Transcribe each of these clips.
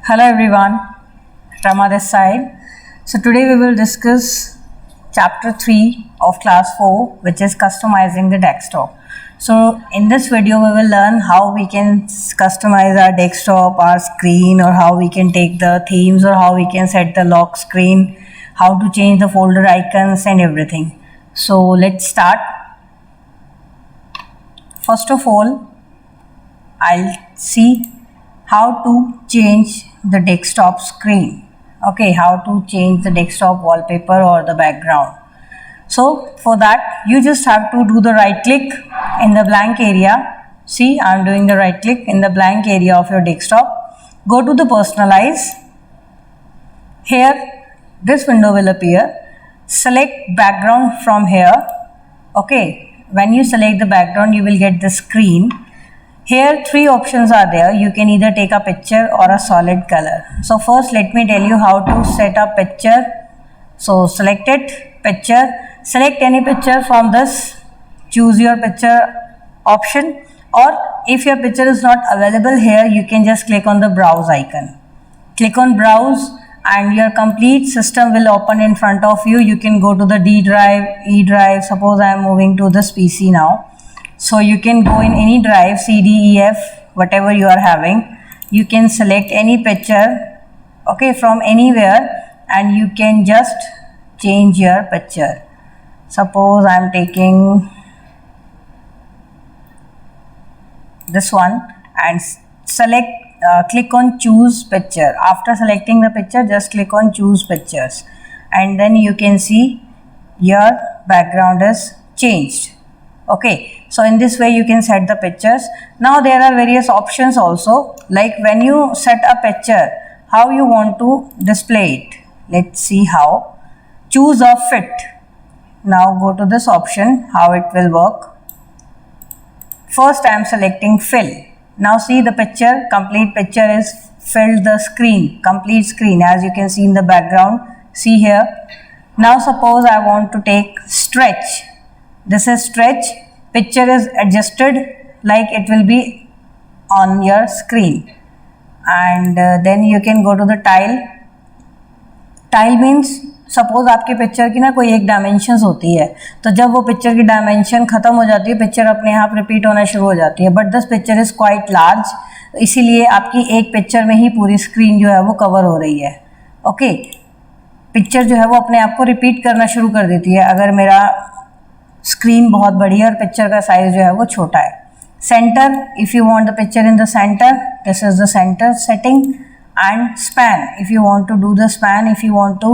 Hello everyone, Rama this side. So today we will discuss chapter 3 of class 4, which is customizing the desktop. So in this video we will learn how we can customize our desktop, our screen, or how we can take the themes, or how we can set the lock screen, how to change the folder icons and everything. So let's start. First of all, I'll see how to change the desktop screen. Okay, how to change the desktop wallpaper or the background. So for that you just have to do the right click in the blank area. See, I'm doing the right click in the blank area of your desktop. Go to the personalize. Here this window will appear. Select background from here. Okay, when you select the background you will get the screen. Here three options are there. You can either take a picture or a solid color. So first let me tell you how to set a picture. So select it, picture, select any picture from this, choose your picture option, or if your picture is not available here, you can just click on the browse icon. Click on browse and your complete system will open in front of you. You can go to the D drive, E drive. Suppose I am moving to this PC now. So you can go in any drive, C, D, E, F, whatever you are having. You can select any picture, okay, from anywhere, and you can just change your picture. Suppose I am taking this one and select, click on choose picture. After selecting the picture, just click on choose pictures, and then you can see your background is changed. Okay, so in this way you can set the pictures. Now there are various options also, like when you set a picture, how you want to display it. Let's see how. Choose a fit. Now go to this option, how it will work. First I am selecting fill. Now see the picture, complete picture is filled the screen, complete screen, as you can see in the background. See here. Now suppose I want to take stretch. This is stretch. Picture is adjusted like it will be on your screen. And then you can go to the tile. Tile means suppose आपके picture की ना कोई एक dimensions होती है, तो जब वो पिक्चर की डायमेंशन ख़त्म हो जाती है, पिक्चर अपने आप रिपीट होना शुरू हो जाती है. But this picture is quite large, इसीलिए आपकी एक पिक्चर में ही पूरी स्क्रीन जो है वो कवर हो रही है. ओके, पिक्चर जो है वो अपने आप को रिपीट करना शुरू कर देती है अगर मेरा स्क्रीन बहुत बड़ी है और पिक्चर का साइज जो है वो छोटा है. Centre, if you want the picture in the centre, this is the centre setting. And span, if you want to do the span, if you want to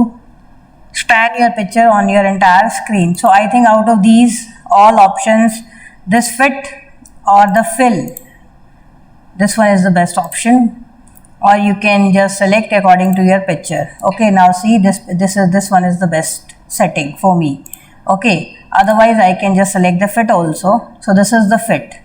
span your picture on your entire screen. So I think out of these all options, this fit or the fill, this one is the best option, or you can just select according to your picture. Okay, now see this one is the best setting for me. Okay, otherwise I can just select the fit also. So this is the fit.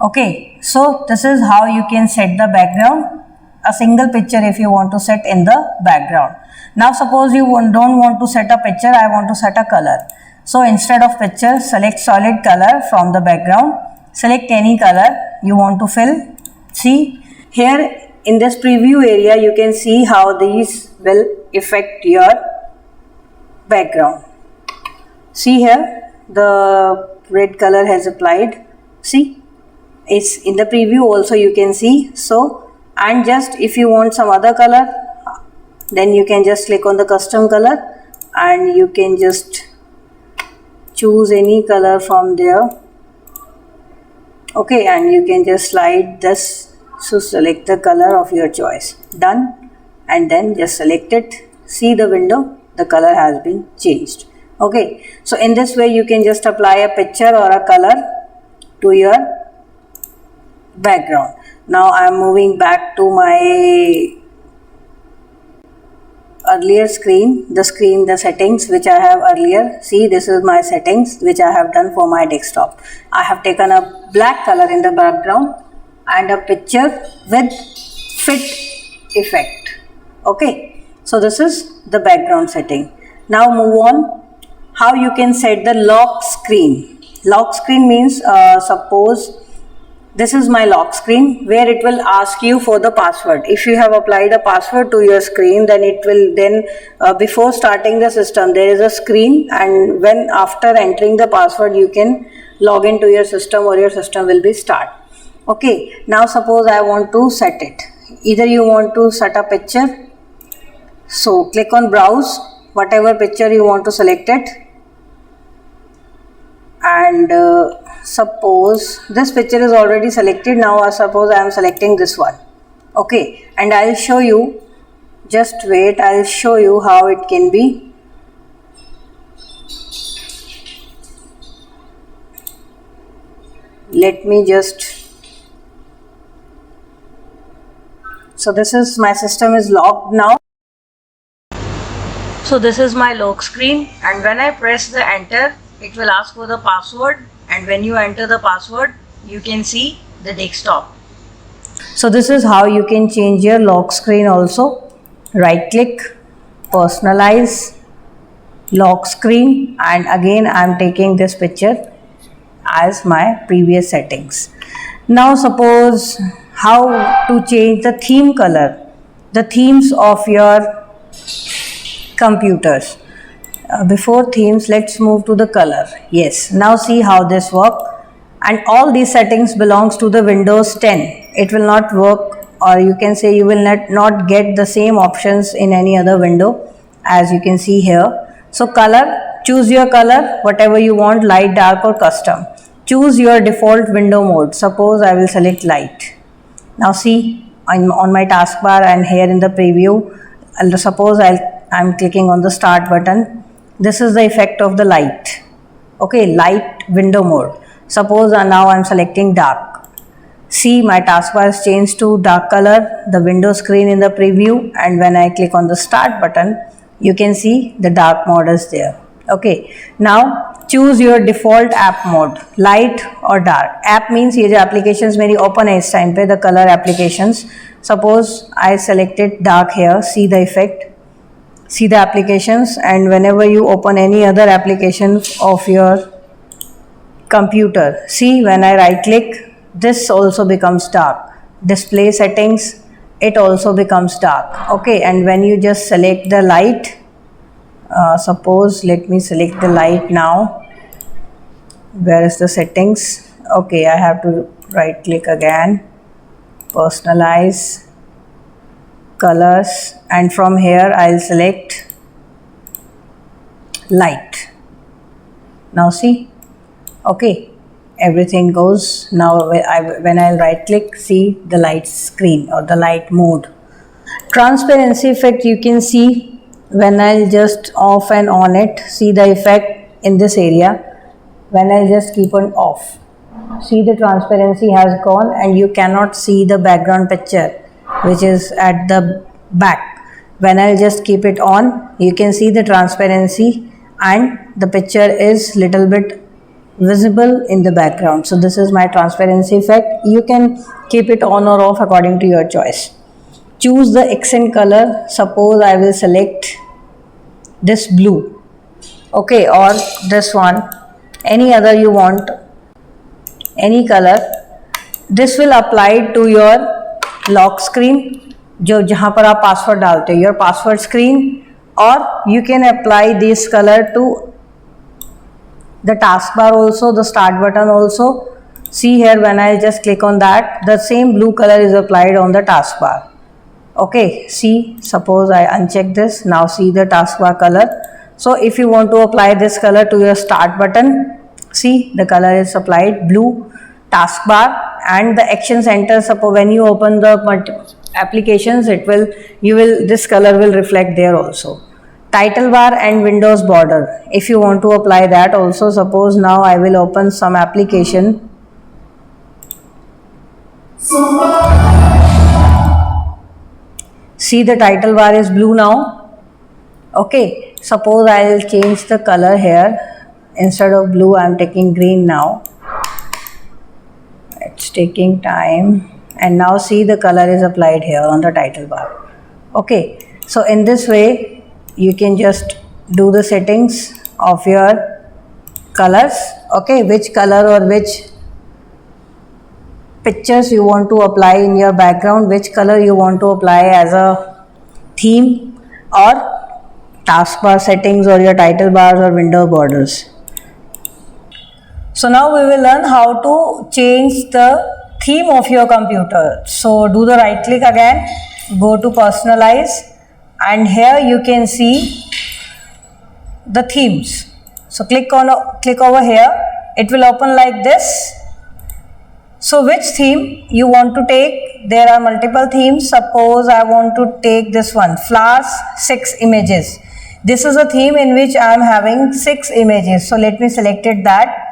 Okay, so this is how you can set the background, a single picture if you want to set in the background. Now suppose you don't want to set a picture, I want to set a color. So instead of picture, select solid color from the background. Select any color you want to fill. See here in this preview area you can see how these will affect your background. See here the red color has applied. See, it's in the preview also you can see. So, and just if you want some other color, then you can just click on the custom color and you can just choose any color from there. Okay, and you can just slide this, so select the color of your choice. Done, and then just select it. See the window, the color has been changed. Okay, so in this way you can just apply a picture or a color to your background. Now I am moving back to my earlier screen, the settings which I have earlier. See, this is my settings which I have done for my desktop. I have taken a black color in the background and a picture with fit effect. Okay, so this is the background setting. Now move on, how you can set the lock screen. Lock screen means suppose this is my lock screen where it will ask you for the password. If you have applied a password to your screen, then it will before starting the system there is a screen, and when after entering the password you can log into your system or your system will be start. Okay, now suppose I want to set it. Either you want to set a picture, so click on browse, whatever picture you want to select it, and suppose this picture is already selected. Now suppose I am selecting this one. Okay, and I'll show you, just wait, I'll show you how it can be. Let me just, so this is my system is locked now. So this is my lock screen, and when I press the enter, it will ask for the password, and when you enter the password you can see the desktop. So this is how you can change your lock screen also. Right click, personalize, lock screen, and again I am taking this picture as my previous settings. Now suppose how to change the theme color, the themes of your computers. Before themes, let's move to the color. Yes, now see how this works. And all these settings belongs to the Windows 10. It will not work, or you can say you will not get the same options in any other window, as you can see here. So color, choose your color, whatever you want, light, dark or custom. Choose your default window mode. Suppose I will select light. Now see, I'm on my taskbar and here in the preview, suppose I'm clicking on the start button. This is the effect of the light. Okay, light window mode. Suppose now I'm selecting dark. See, my taskbar is changed to dark color, the window screen in the preview, and when I click on the start button, you can see the dark mode is there. Okay, now choose your default app mode, light or dark. App means ये जो applications मेरी open है इस time पे, the color applications. Suppose I selected dark here, see the effect. See the applications, and whenever you open any other application of your computer, see when I right click, this also becomes dark. Display settings, it also becomes dark. Okay, and when you just select the light, suppose let me select the light now. Where is the settings? Okay, I have to right click again, personalize, colors, and from here I'll select light. Now see, okay, everything goes. Now when I'll right click, see the light screen or the light mode. Transparency effect, you can see when I'll just off and on it, see the effect in this area. When I'll just keep on off, see the transparency has gone and you cannot see the background picture which is at the back. When I'll just keep it on, you can see the transparency and the picture is little bit visible in the background. So this is my transparency effect. You can keep it on or off according to your choice. Choose the accent color. Suppose I will select this blue, okay, or this one, any other you want, any color. This will apply to your lock screen जो जहाँ पर आप password डालते हो, your password screen, और you can apply this colour to the task bar also, the start button also. See here, when I just click on that, the same blue color is applied on the taskbar. Okay, see, suppose I uncheck this, now see the taskbar color. So if you want to apply this color to your start button, see the color is applied blue. Taskbar and the action center, suppose when you open the applications, this color will reflect there also. Title bar and Windows border, if you want to apply that also, suppose now I will open some application. See the title bar is blue now. Okay, suppose I will change the color here. Instead of blue, I am taking green now. It's taking time, and now see the color is applied here on the title bar. Okay, so in this way you can just do the settings of your colors. Okay, which color or which pictures you want to apply in your background, which color you want to apply as a theme, or taskbar settings, or your title bars or window borders. So now we will learn how to change the theme of your computer. So do the right click again, go to personalize, and here you can see the themes. So click over here, it will open like this. So which theme you want to take? There are multiple themes. Suppose I want to take this one, flowers, 6 images. This is a theme in which I am having 6 images. So let me select it that.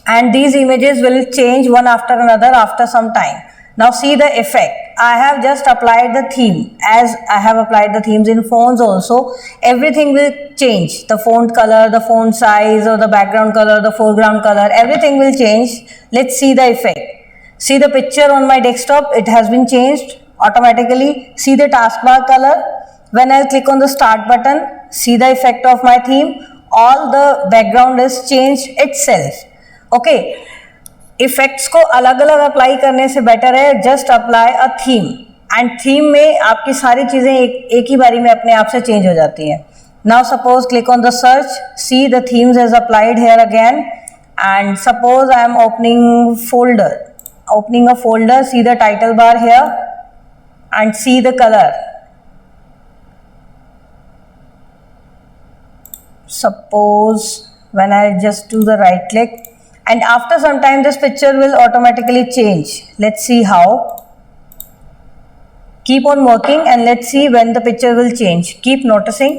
And these images will change one after another after some time. Now see the effect. I have just applied the theme. As I have applied the themes in phones also, everything will change. The font color, the font size, or the background color, the foreground color, everything will change. Let's see the effect. See the picture on my desktop, it has been changed automatically. See the taskbar color. When I click on the start button, see the effect of my theme. All the background is changed itself. Okay, effects को अलग अलग apply करने से better है just apply a theme, and theme में आपकी सारी चीज़ें एक ही बारी में अपने आप से चेंज हो जाती हैं. Now suppose click on the search, see the themes is applied here again, and suppose I am opening a folder, see the title bar here and see the colour. Suppose when I just do the right click, and after some time this picture will automatically change. Let's see how. Keep on working and let's see when the picture will change. Keep noticing.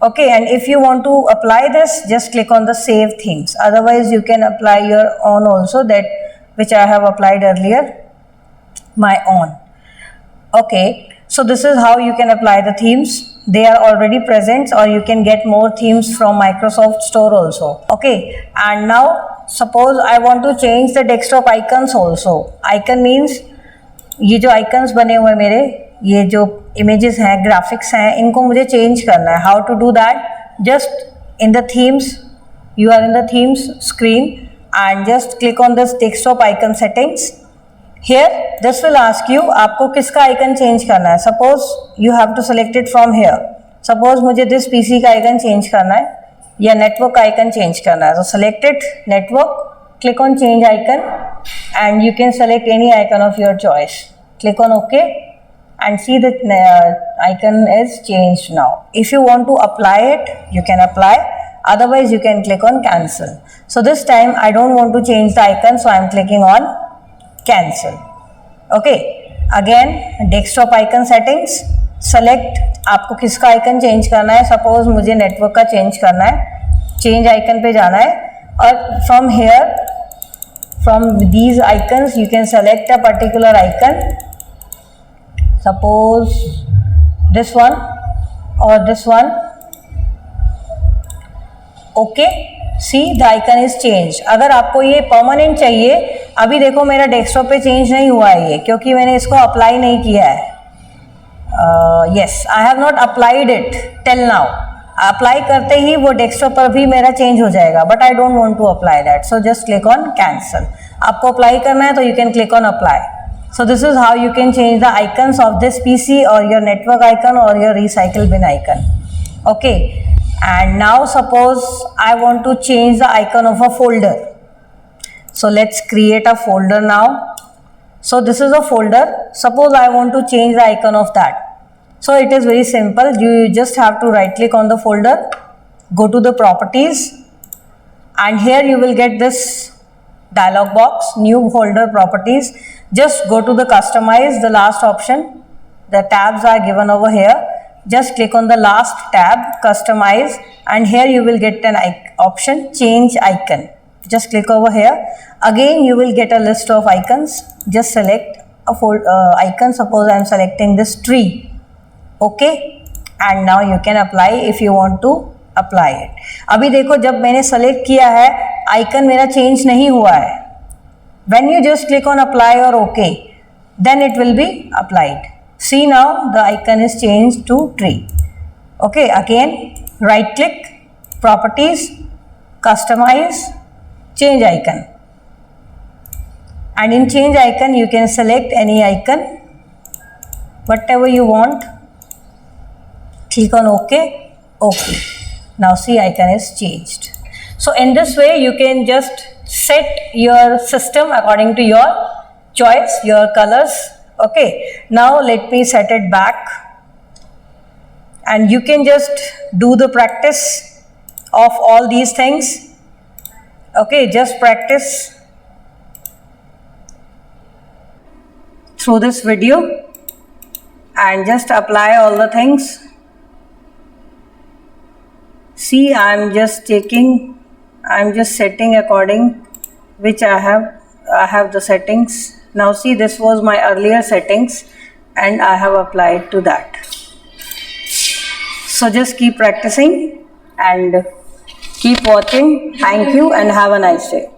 Okay, and if you want to apply this, just click on the save themes. Otherwise you can apply your own also, that which I have applied earlier, my own. Okay, so this is how you can apply the themes. They are already present, or you can get more themes from Microsoft Store also. Okay, and now suppose I want to change the desktop icons also. Icon means ये जो icons बने हुए मेरे, ये जो images हैं, graphics हैं, इनको मुझे change करना है. How to do that? Just in the themes, you are in the themes screen and just click on this desktop icon settings. Here this will ask you आपको किसका आइकन चेंज करना है. Suppose you have to select it from here. Suppose मुझे this PC का icon change करना है या network का आइकन चेंज करना है. तो select it network, click on change icon and you can select any icon of your choice. Click on okay and see that icon is changed now. If you want to apply it, you can apply. Otherwise you can click on cancel. So this time I don't want to change the icon, so I am clicking on cancel. Okay, again desktop icon settings, select आपको किसका icon change करना है. Suppose मुझे network का change करना है, change icon पे जाना है, और from here, from these icons you can select a particular icon. Suppose this one और this one. Okay, see the icon is change. अगर आपको ये परमानेंट चाहिए, अभी देखो मेरा डेस्कटॉप पे चेंज नहीं हुआ है ये, क्योंकि मैंने इसको अप्लाई नहीं किया है. Yes, I have not applied it till now. Apply करते ही वो डेस्कटॉप पर भी मेरा चेंज हो जाएगा, but I don't want to apply that, so just click on cancel. आपको अप्लाई करना है तो you can click on apply. So this is how you can change the icons of this PC, or your network icon, or your recycle bin icon. Okay, and now suppose I want to change the icon of a folder. So let's create a folder now. So this is a folder. Suppose I want to change the icon of that. So it is very simple. You just have to right click on the folder, go to the properties, and here you will get this dialog box, new folder properties. Just go to the customize, the last option. The tabs are given over here. Just click on the last tab, customize, and here you will get an option, change icon. Just click over here. Again you will get a list of icons. Just select a icon. Suppose I am selecting this tree. Okay, and now you can apply if you want to apply it. अभी देखो जब मैंने select किया है, icon मेरा change नहीं हुआ है. When you just click on apply or OK, then it will be applied. See now the icon is changed to tree. Okay, again right click, properties, customize, change icon, And in change icon, you can select any icon, whatever you want. Click on OK. OK. Now see, icon is changed. So in this way, you can just set your system according to your choice, your colors. Okay. Now let me set it back. And you can just do the practice of all these things. Okay, just practice through this video and just apply all the things. See, I'm just setting according which I have the settings. Now see, this was my earlier settings and I have applied to that. So just keep practicing and keep watching. Thank you and have a nice day.